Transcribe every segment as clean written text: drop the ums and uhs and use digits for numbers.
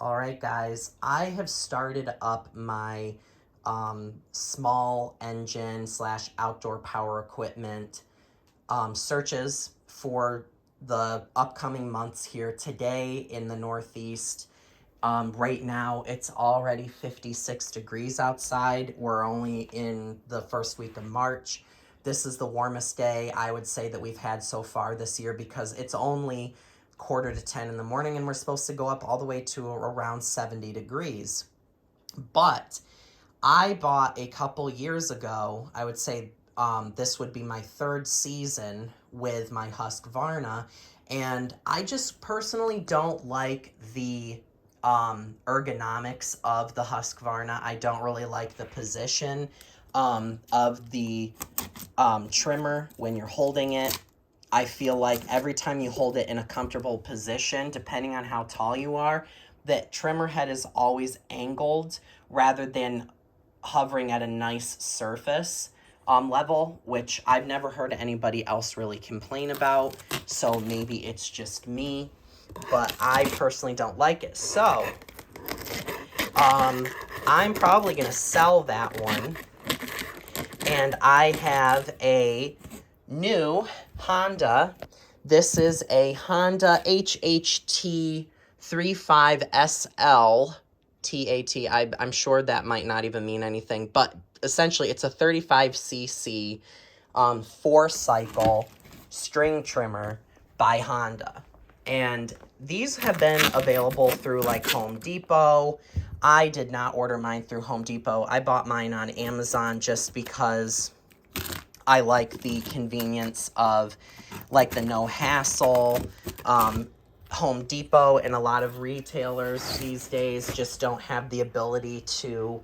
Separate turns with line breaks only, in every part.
All right, guys, I have started up my small engine slash outdoor power equipment searches for the upcoming months here. Today in the Northeast, right now it's already 56 degrees outside. We're only in the first week of March. This is the warmest day I would say that we've had so far this year because it's only quarter to 10 in the morning and we're supposed to go up all the way to around 70 degrees. But I bought a couple years ago, I would say this would be my third season with my Husqvarna, and I just personally don't like the ergonomics of the Husqvarna. I don't really like the position of the trimmer when you're holding it. I feel like every time you hold it in a comfortable position, depending on how tall you are, that trimmer head is always angled rather than hovering at a nice surface level, which I've never heard anybody else really complain about. So maybe it's just me, but I personally don't like it. So I'm probably going to sell that one. And I have a new Honda. This is a Honda HHT35S TAT. I'm sure that might not even mean anything, but essentially it's a 35cc 4-cycle string trimmer by Honda. And these have been available through like Home Depot. I did not order mine through Home Depot. I bought mine on Amazon just because I like the convenience of like the no hassle. Home Depot and a lot of retailers these days just don't have the ability to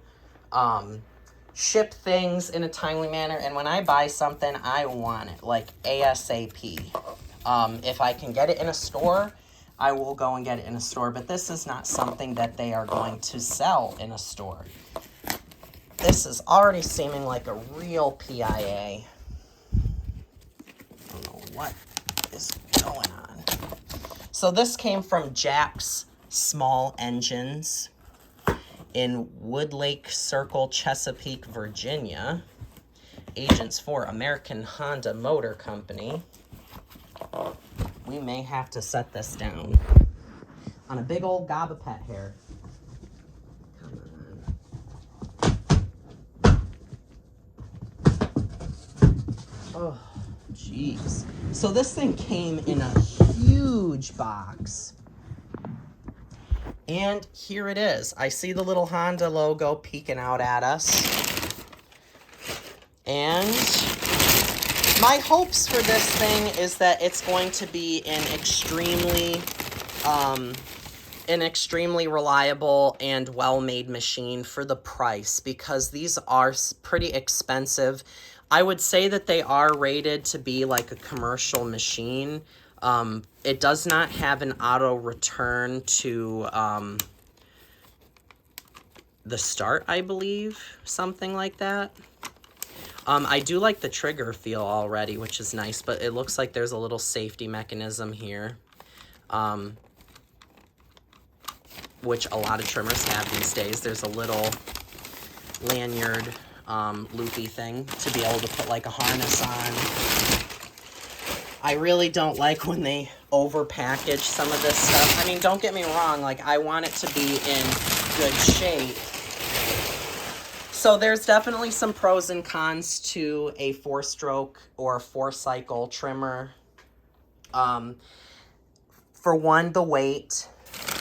ship things in a timely manner. And when I buy something, I want it like ASAP. If I can get it in a store, I will go and get it in a store. But this is not something that they are going to sell in a store. This is already seeming like a real PIA. I don't know what is going on. So this came from Jack's Small Engines in Woodlake Circle, Chesapeake, Virginia. Agents for American Honda Motor Company. We may have to set this down on a big old gob of pet hair. Come on. Oh, jeez. So this thing came in a huge box. And here it is. I see the little Honda logo peeking out at us. And my hopes for this thing is that it's going to be an extremely reliable and well-made machine for the price, because these are pretty expensive. I would say that they are rated to be like a commercial machine. It does not have an auto return to the start, I believe, something like that. I do like the trigger feel already, which is nice, but it looks like there's a little safety mechanism here, which a lot of trimmers have these days. There's a little lanyard loopy thing to be able to put like a harness on. I really don't like when they over-package some of this stuff. I mean, don't get me wrong, like I want it to be in good shape. So there's definitely some pros and cons to a 4-stroke or 4-cycle trimmer. For one, the weight.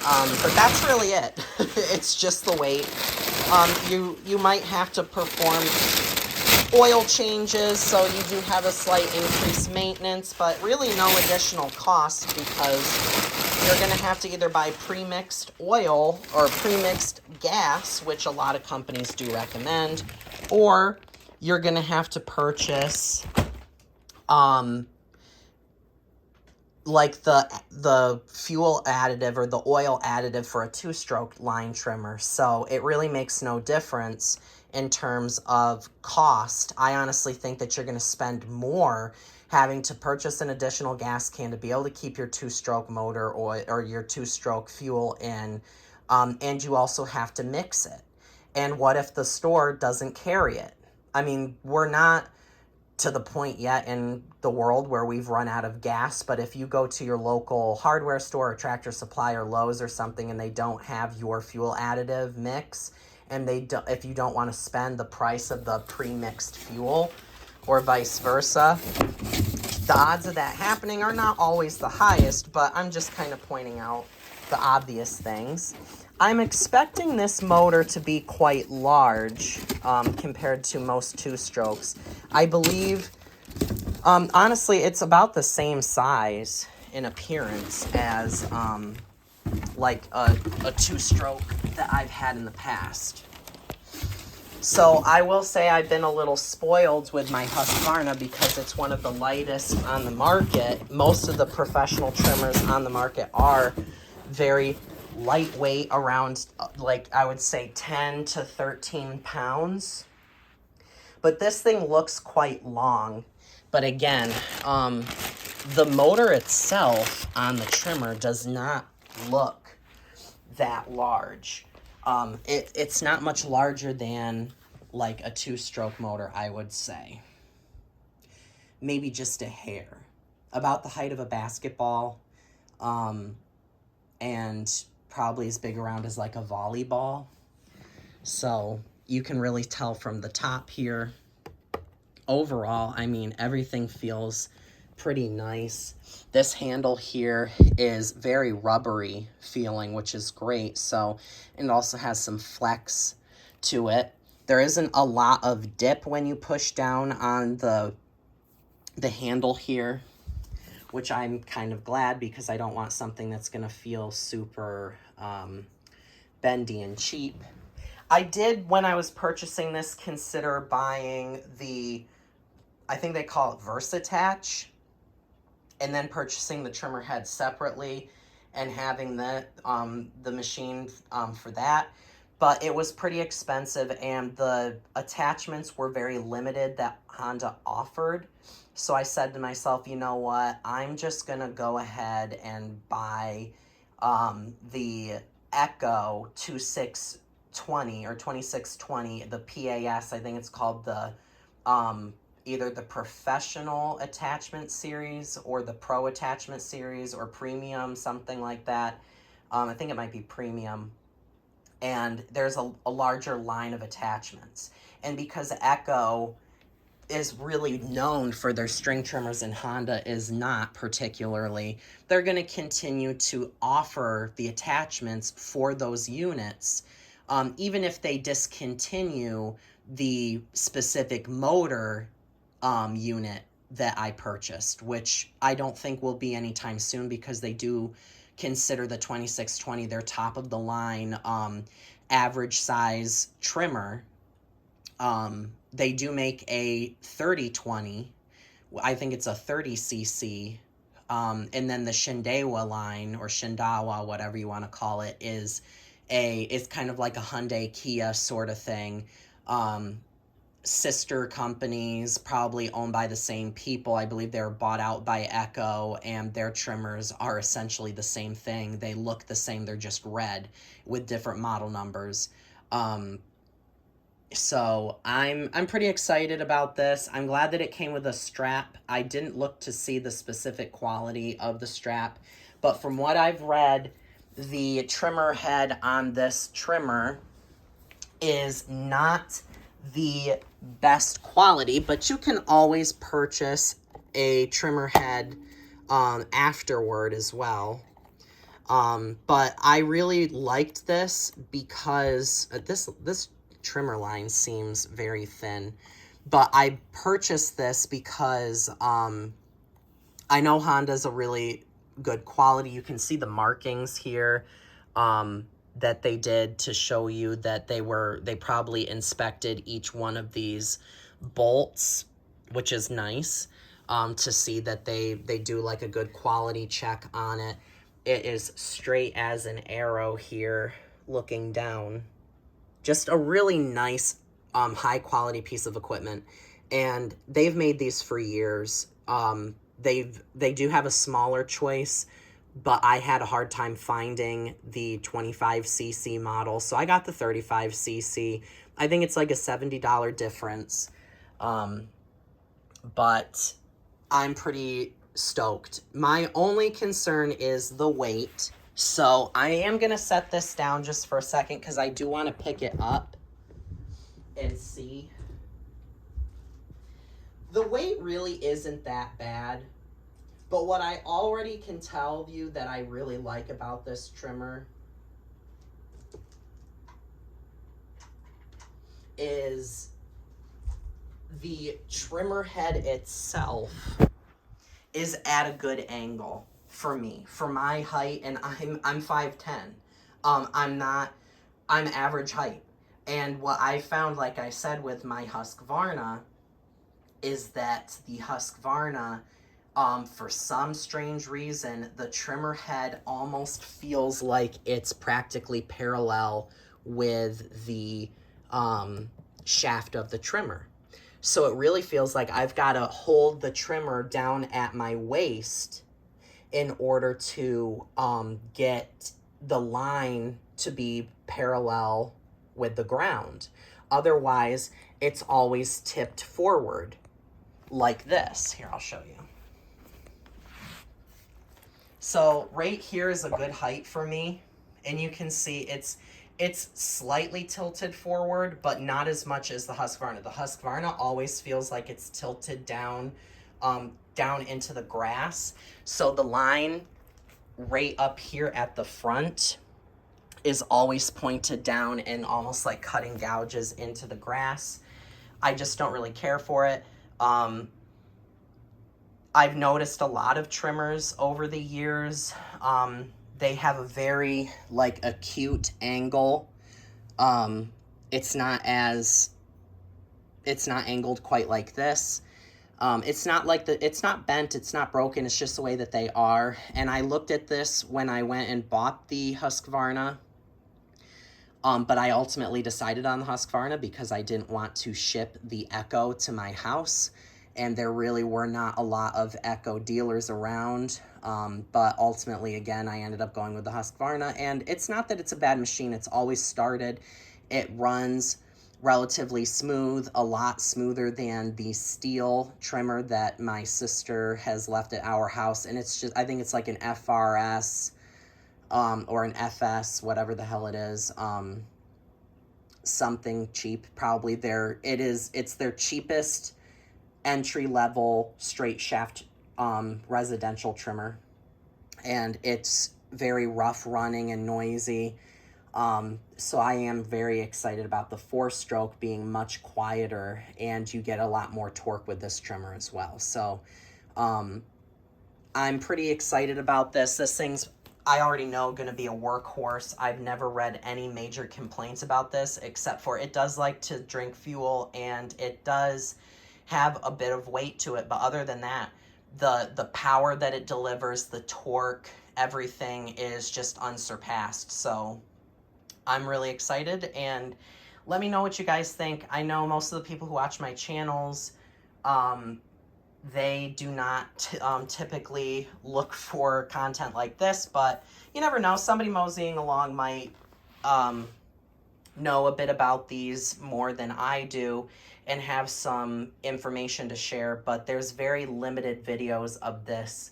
But that's really it. It's just the weight. You might have to perform oil changes, so you do have a slight increased maintenance, but really no additional cost because you're going to have to either buy pre-mixed oil or pre-mixed gas, which a lot of companies do recommend, or you're going to have to purchase like the fuel additive or the oil additive for a 2-stroke line trimmer. So it really makes no difference in terms of cost. I honestly think that you're going to spend more having to purchase an additional gas can to be able to keep your 2-stroke motor or your 2-stroke fuel in And you also have to mix it. And what if the store doesn't carry it? I mean, we're not to the point yet in the world where we've run out of gas, but if you go to your local hardware store or Tractor Supply or Lowe's or something and they don't have your fuel additive mix, and if you don't want to spend the price of the pre-mixed fuel or vice versa, the odds of that happening are not always the highest, but I'm just kind of pointing out the obvious things. I'm expecting this motor to be quite large compared to most two-strokes. I believe, honestly, it's about the same size in appearance as like a two-stroke that I've had in the past. So I will say I've been a little spoiled with my Husqvarna because it's one of the lightest on the market. Most of the professional trimmers on the market are very lightweight, around like I would say 10 to 13 pounds. But this thing looks quite long. But again, the motor itself on the trimmer does not look that large. It's not much larger than like a two-stroke motor, I would say. Maybe just a hair. About the height of a basketball. And probably as big around as like a volleyball. So you can really tell from the top here. Overall, I mean, everything feels pretty nice. This handle here is very rubbery feeling, which is great. So it also has some flex to it. There isn't a lot of dip when you push down on the handle here, which I'm kind of glad because I don't want something that's going to feel super bendy and cheap. I did, when I was purchasing this, consider buying the, I think they call it Versatach, and then purchasing the trimmer head separately and having the machine for that. But it was pretty expensive, and the attachments were very limited that Honda offered. So I said to myself, you know what, I'm just going to go ahead and buy the Echo 2620 or 2620, the PAS, I think it's called the either the Professional Attachment Series or the Pro Attachment Series or Premium, something like that. I think it might be Premium. And there's a larger line of attachments. And because Echo is really known for their string trimmers and Honda is not particularly, they're going to continue to offer the attachments for those units, even if they discontinue the specific motor unit that I purchased, which I don't think will be anytime soon because they do consider the 2620 their top of the line average size trimmer. They do make a 3020. I think it's a 30cc. And then the Shindewa line, or Shindawa, whatever you want to call it, is kind of like a Hyundai Kia sort of thing. Sister companies, probably owned by the same people. I believe they're bought out by Echo, and their trimmers are essentially the same thing. They look the same, they're just red with different model numbers. So I'm pretty excited about this. I'm glad that it came with a strap. I didn't look to see the specific quality of the strap, but from what I've read, the trimmer head on this trimmer is not the best quality, but you can always purchase a trimmer head afterward as well. But I really liked this because this trimmer line seems very thin, but I purchased this because I know Honda's a really good quality. You can see the markings here that they did to show you that they probably inspected each one of these bolts, which is nice to see that they do like a good quality check on it. It is straight as an arrow here looking down. Just a really nice high quality piece of equipment, and they've made these for years. They do have a smaller choice, but I had a hard time finding the 25cc model, so I got the 35cc. I think it's like a $70 difference, but I'm pretty stoked. My only concern is the weight, so I am going to set this down just for a second because I do want to pick it up and see. The weight really isn't that bad. But what I already can tell you that I really like about this trimmer is the trimmer head itself is at a good angle for me, for my height, and I'm 5'10". I'm average height. And what I found, like I said, with my Husqvarna is that the Husqvarna, for some strange reason, the trimmer head almost feels like it's practically parallel with the shaft of the trimmer. So it really feels like I've got to hold the trimmer down at my waist in order to get the line to be parallel with the ground. Otherwise, it's always tipped forward like this. Here, I'll show you. So right here is a good height for me, and you can see it's slightly tilted forward, but not as much as the Husqvarna. The Husqvarna always feels like it's tilted down, down into the grass. So the line right up here at the front is always pointed down and almost like cutting gouges into the grass. I just don't really care for it. I've noticed a lot of trimmers over the years. They have a very like acute angle. It's not angled quite like this. It's not bent, it's not broken, it's just the way that they are. And I looked at this when I went and bought the Husqvarna. But I ultimately decided on the Husqvarna because I didn't want to ship the Echo to my house. And there really were not a lot of Echo dealers around. But ultimately, again, I ended up going with the Husqvarna. And it's not that it's a bad machine. It's always started. It runs relatively smooth, a lot smoother than the steel trimmer that my sister has left at our house. And it's just, I think it's like an FRS or an FS, whatever the hell it is. Something cheap, probably. It's their cheapest entry-level straight shaft residential trimmer, and it's very rough running and noisy. So I am very excited about the 4-stroke being much quieter, and you get a lot more torque with this trimmer as well. So I'm pretty excited about this. This thing's, I already know, going to be a workhorse. I've never read any major complaints about this, except for it does like to drink fuel, and it does have a bit of weight to it. But other than that, the power that it delivers, the torque, everything is just unsurpassed. So I'm really excited, and let me know what you guys think. I know most of the people who watch my channels, they do not typically look for content like this, but you never know. Somebody moseying along might know a bit about these more than I do and have some information to share, but there's very limited videos of this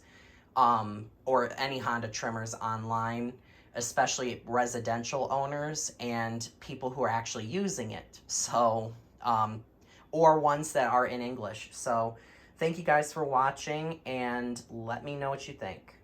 or any Honda trimmers online, especially residential owners and people who are actually using it. So, or ones that are in English. So thank you guys for watching, and let me know what you think.